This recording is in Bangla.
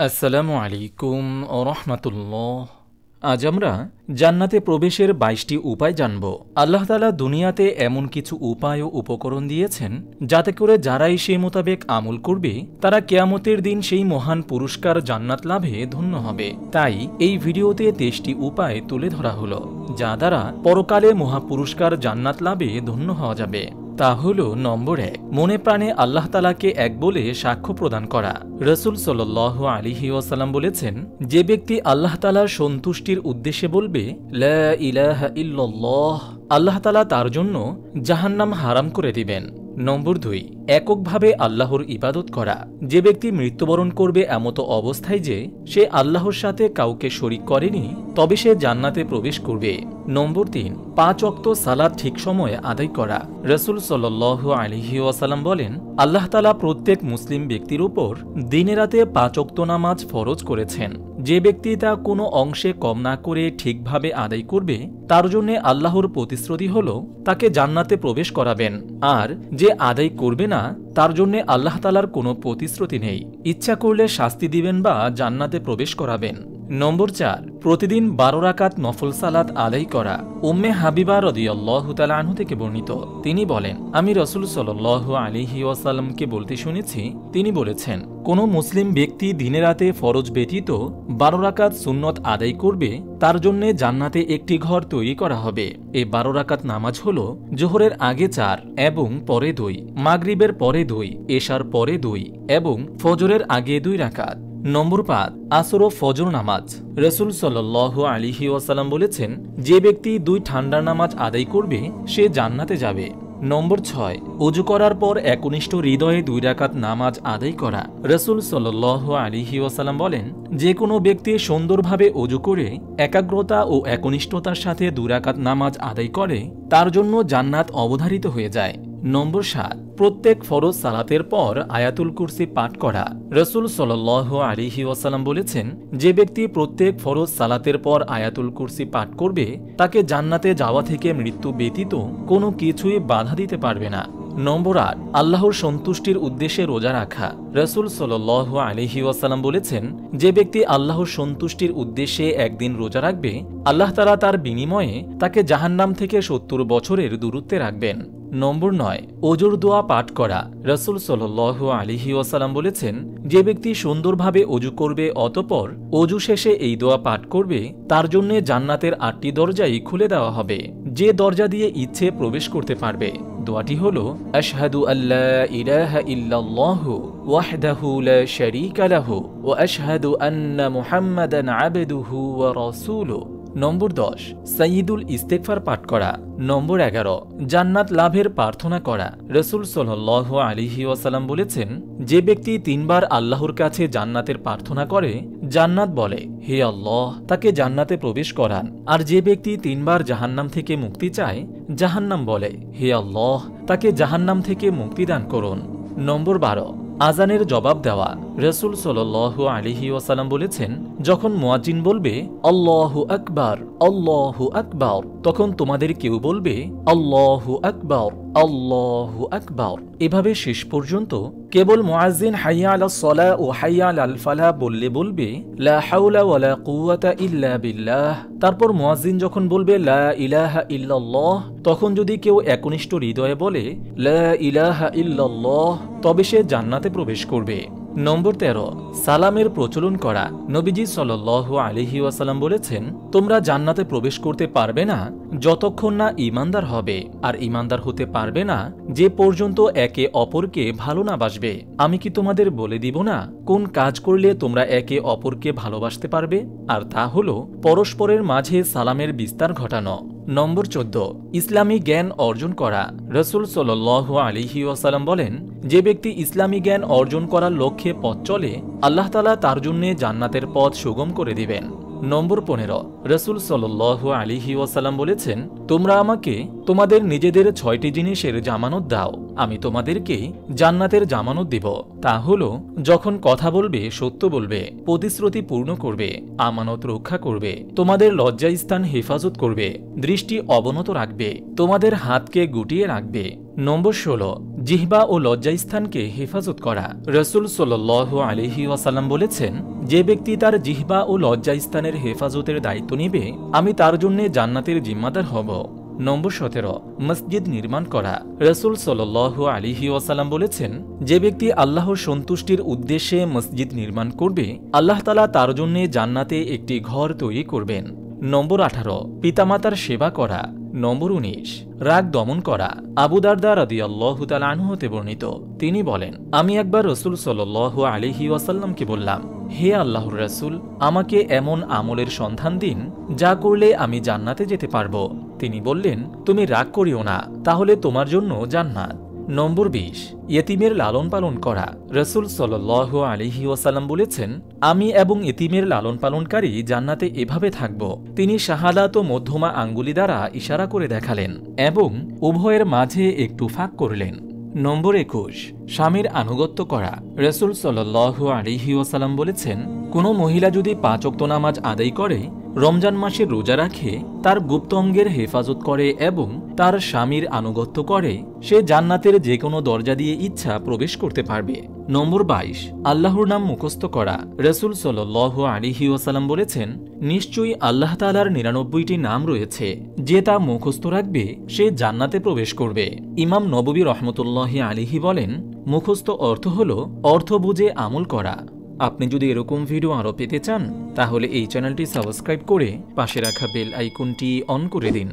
আসসালামু আলাইকুম ওয়া রাহমাতুল্লাহ। আজ আমরা জান্নাতে প্রবেশের ২২টি উপায় জানব। আল্লাহ তাআলা দুনিয়াতে এমন কিছু উপায় ও উপকরণ দিয়েছেন যাতে করে যারাই সেই মোতাবেক আমল করবে তারা কিয়ামতের দিন সেই মহান পুরস্কার জান্নাত লাভে ধন্য হবে। তাই এই ভিডিওতে ২৩টি উপায় তুলে ধরা হলো যা দ্বারা পরকালে মহাপুরস্কার জান্নাত লাভে ধন্য হওয়া যাবে। তা হল নম্বর ১, মনে প্রাণে আল্লাহ তাআলাকে এক বলে সাক্ষ্য প্রদান করা। রাসূল সাল্লাল্লাহু আলাইহি ওয়াসাল্লাম বলেছেন, যে ব্যক্তি আল্লাহ তাআলার সন্তুষ্টির উদ্দেশ্যে বলবে লা ইলাহা ইল্লাল্লাহ, আল্লাহ তাআলা তার জন্য জাহান্নাম হারাম করে দিবেন। নম্বর ২, এককভাবে আল্লাহর ইবাদত করা। যে ব্যক্তি মৃত্যুবরণ করবে এমতো অবস্থায় যে সে আল্লাহর সাথে কাউকে শরীক করেনি, তবে সে জান্নাতে প্রবেশ করবে। নম্বর ৩, ৫ ওয়াক্ত সালাত ঠিক সময়ে আদায় করা। রাসূল সাল্লাল্লাহু আলাইহি ওয়াসাল্লাম বলেন, আল্লাহ তাআলা প্রত্যেক মুসলিম ব্যক্তির উপর দিনে রাতে ৫ ওয়াক্ত নামাজ ফরজ করেছেন। যে ব্যক্তি তা কোনো অংশে কম না করে ঠিকভাবে আদায় করবে তার জন্য আল্লাহর প্রতিশ্রুতি হল তাকে জান্নাতে প্রবেশ করাবেন, আর যে আদায় করবে না তার জন্য আল্লাহ তাআলার কোনো প্রতিশ্রুতি নেই। ইচ্ছা করলে শাস্তি দিবেন বা জান্নাতে প্রবেশ করাবেন। নম্বর ৪, প্রতিদিন ১২ রাকাত নফল সালাত আদায় করা। উম্মে হাবিবা রাদিয়াল্লাহু তাআলা আনহা থেকে বর্ণিত, তিনি বলেন, আমি রাসূল সাল্লাল্লাহু আলাইহি ওয়াসাল্লামকে বলতে শুনেছি, তিনি বলেছেন, কোন মুসলিম ব্যক্তি দিনে রাতে ফরজ ব্যতীত ১২ রাকাত সুন্নত আদায় করবে তার জন্য জান্নাতে একটি ঘর তৈরি করা হবে। এই ১২ রাকাত নামাজ হল জোহরের আগে ৪ এবং পরে ২, মাগরিবের পরে ২, এশার পরে ২ এবং ফজরের আগে ২ রাকাত। নম্বর ৫, আসর ও ফজর নামাজ। রাসূল সাল্লাল্লাহু আলাইহি ওয়াসাল্লাম বলেছেন, যে ব্যক্তি ২ ঠান্ডার নামাজ আদায় করবে সে জান্নাতে যাবে। নম্বর ৬, ওযু করার পর একনিষ্ঠ হৃদয়ে ২ রাকাত নামাজ আদায় করা। রাসূল সাল্লাল্লাহু আলাইহি ওয়াসাল্লাম বলেন, যে কোনো ব্যক্তি সুন্দরভাবে ওযু করে একাগ্রতা ও একনিষ্ঠতার সাথে ২ রাকাত নামাজ আদায় করে তার জন্য জান্নাত অবধারিত হয়ে যায়। নম্বর ৭, প্রত্যেক ফরজ সালাতের পর আয়াতুল কুরসি পাঠ করা। রাসূল সাল্লাল্লাহু আলাইহি ওয়াসাল্লাম বলেছেন, যে ব্যক্তি প্রত্যেক ফরজ সালাতের পর আয়াতুল কুরসি পাঠ করবে তাকে জান্নাতে যাওয়া থেকে মৃত্যু ব্যতীত কোনো কিছুই বাধা দিতে পারবে না। নম্বর ৮, আল্লাহর সন্তুষ্টির উদ্দেশ্যে রোজা রাখা। রাসূল সাল্লাল্লাহু আলাইহি ওয়াসাল্লাম বলেছেন, যে ব্যক্তি আল্লাহর সন্তুষ্টির উদ্দেশ্যে একদিন রোজা রাখবে আল্লাহ তাআলা তার বিনিময়ে তাকে জাহান্নাম থেকে ৭০ বছরের দূরত্বে রাখবেন। নম্বর ৯, ওযুর দোয়া পাঠ করা। রাসূল সাল্লাল্লাহু আলাইহি ওয়াসাল্লাম বলেছেন, যে ব্যক্তি সুন্দরভাবে ওযু করবে অতঃপর ওযু শেষে এই দোয়া পাঠ করবে তার জন্য জান্নাতের ৮টি দরজাই খুলে দেওয়া হবে, যে দরজা দিয়ে ইচ্ছে প্রবেশ করতে পারবে। দোয়াটি হল, আশহাদু আল্লা ইলাহা ইল্লাল্লাহু ওয়াহদাহু লা শারীকা লাহু ওয়া আশহাদু আন্না মুহাম্মাদান আবদুহু ওয়া রাসূলুহু। নম্বর ১০, সাইয়্যিদুল ইস্তেগফার পাঠ করা। নম্বর ১১, জান্নাত লাভের প্রার্থনা করা। রাসূল সাল্লাল্লাহু আলাইহি ওয়াসাল্লাম বলেছেন, যে ব্যক্তি ৩ বার আল্লাহর কাছে জান্নাতের প্রার্থনা করে জান্নাত বলে, হে আল্লাহ তাকে জান্নাতে প্রবেশ করান, আর যে ব্যক্তি ৩ বার জাহান্নাম থেকে মুক্তি চায় জাহান্নাম বলে, হে আল্লাহ তাকে জাহান্নাম থেকে মুক্তি দান করুন। নম্বর ১২, আজানের জবাব দেওয়া। রাসূল সাল্লাল্লাহু আলাইহি ওয়াসাল্লাম বলেছেন, যখন মুয়াজ্জিন বলবে আল্লাহু আকবার আল্লাহু আকবার তখন তোমাদের কেউ বলবে আল্লাহু আকবার আল্লাহু আকবার। এভাবে শেষ পর্যন্ত কেবল মুয়াজ্জিন হাইয়া আলাস সালাহ ও হাইয়া আলাল ফালাহ বললে বলবে লা হাওলা ওয়ালা কুওয়াতা ইল্লা বিল্লাহ। তারপর মুয়াজ্জিন যখন বলবে লা ইলাহা ইল্লাল্লাহ তখন যদি কেউ একনিষ্ঠ হৃদয়ে বলে লা ইলাহা ইল্লাল্লাহ তবে সে জান্নাতে প্রবেশ করবে। নম্বর ১৩, সালামের প্রচলন করা। নবীজি সাল্লাল্লাহু আলাইহি ওয়াসাল্লাম বলেছেন, তোমরা জান্নাতে প্রবেশ করতে পারবে না যতক্ষণ না ঈমানদার হবে, আর ঈমানদার হতে পারবে না যে পর্যন্ত একে অপরকে ভালো না বাসবে। আমি কি তোমাদের বলে দিব না কোন কাজ করলে তোমরা একে অপরকে ভালোবাসতে পারবে? আর তা হলো পরস্পরের মাঝে সালামের বিস্তার ঘটানো। নম্বর ১৪, ইসলামী জ্ঞান অর্জন করা। রাসূল সাল্লাল্লাহু আলাইহি ওয়াসাল্লাম বলেন, যে ব্যক্তি ইসলামী জ্ঞান অর্জন করার লক্ষ্যে পথ চলে আল্লাহ তাআলা তার জন্য জান্নাতের পথ সুগম করে দিবেন। নম্বর ১৫, রাসূল সাল্লাল্লাহু আলাইহি ওয়াসাল্লাম বলেছেন, তোমরা আমাকে তোমাদের নিজেদের ৬টি জিনিসের জামানত দাও, আমি তোমাদেরকে জান্নাতের জামানত দিব। তা হলো, যখন কথা বলবে সত্য বলবে, প্রতিশ্রুতি পূর্ণ করবে, আমানত রক্ষা করবে, তোমাদের লজ্জাস্থান হেফাজত করবে, দৃষ্টি অবনত রাখবে, তোমাদের হাতকে গুটিয়ে রাখবে, নম্বর 16, জিহ্বা ও লজ্জাস্থানকে হেফাজত করা। রসুল সাল্লাল্লাহু আলাইহি ওয়াসাল্লাম বলেছেন, যে ব্যক্তি তার জিহ্বা ও লজ্জাস্থানের হেফাজতের দায়িত্ব নেবে, আমি তার জন্য জান্নাতের জিম্মাদার হব। নম্বর 17, মসজিদ নির্মাণ করা। রসুল সাল্লাল্লাহু আলাইহি ওয়াসাল্লাম বলেছেন, যে ব্যক্তি আল্লাহর সন্তুষ্টির উদ্দেশ্যে মসজিদ নির্মাণ করবে, আল্লাহ তাআলা তার জন্য জান্নাতে একটি ঘর তৈরি করবেন। নম্বর 18, পিতামাতার সেবা করা। নম্বর 19, রাগ দমন করা। আবু দারদা রাদিয়াল্লাহু তাআলা আনহু হতে বর্ণিত, তিনি বলেন, আমি একবার রসুল সাল্লাল্লাহু আলাইহি ওয়াসাল্লামকে বললাম, হে আল্লাহর রাসূল, আমাকে এমন আমলের সন্ধান দিন যা করলে আমি জান্নাতে যেতে পারবো। তিনি বললেন, তুমি রাগ করিও না, তাহলে তোমার জন্য জান্নাত। নম্বর 20, ইয়েতিমের লালন পালন করা। রসুল সাল্লাল্লাহু আলাইহি ওয়াসাল্লাম বলেছেন, আমি এবং ইয়েতিমের লালন পালনকারী জান্নাতে এভাবে থাকব। তিনি শাহাদাত ও মধ্যমা আঙ্গুলি দ্বারা ইশারা করে দেখালেন এবং উভয়ের মাঝে একটু ফাঁক করলেন। নম্বর 21, স্বামীর আনুগত্য করা। রসুল সাল্লাল্লাহু আলাইহি ওয়াসাল্লাম বলেছেন, কোনো মহিলা যদি 5 ওয়াক্ত নামাজ আদায় করে, রমজান মাসে রোজা রাখে, তার গুপ্ত অঙ্গের হেফাজত করে এবং তার স্বামীর আনুগত্য করে, সে জান্নাতের যে কোনো দরজা দিয়ে ইচ্ছা প্রবেশ করতে পারবে। নম্বর 22, আল্লাহর নাম মুখস্থ করা। রসুল সাল্লাল্লাহু আলাইহি ওয়াসাল্লাম বলেছেন, নিশ্চয়ই আল্লাহ তাআলার 99টি নাম রয়েছে, যে তা মুখস্থ রাখবে সে জান্নাতে প্রবেশ করবে। ইমাম নববী রহমতুল্লাহি আলাইহি বলেন, মুখস্থ অর্থ হল অর্থ বুঝে আমল করা। আপনি যদি এরকম ভিডিও আরও পেতে চান, তাহলে এই চ্যানেলটি সাবস্ক্রাইব করে পাশে রাখা বেল আইকনটি অন করে দিন।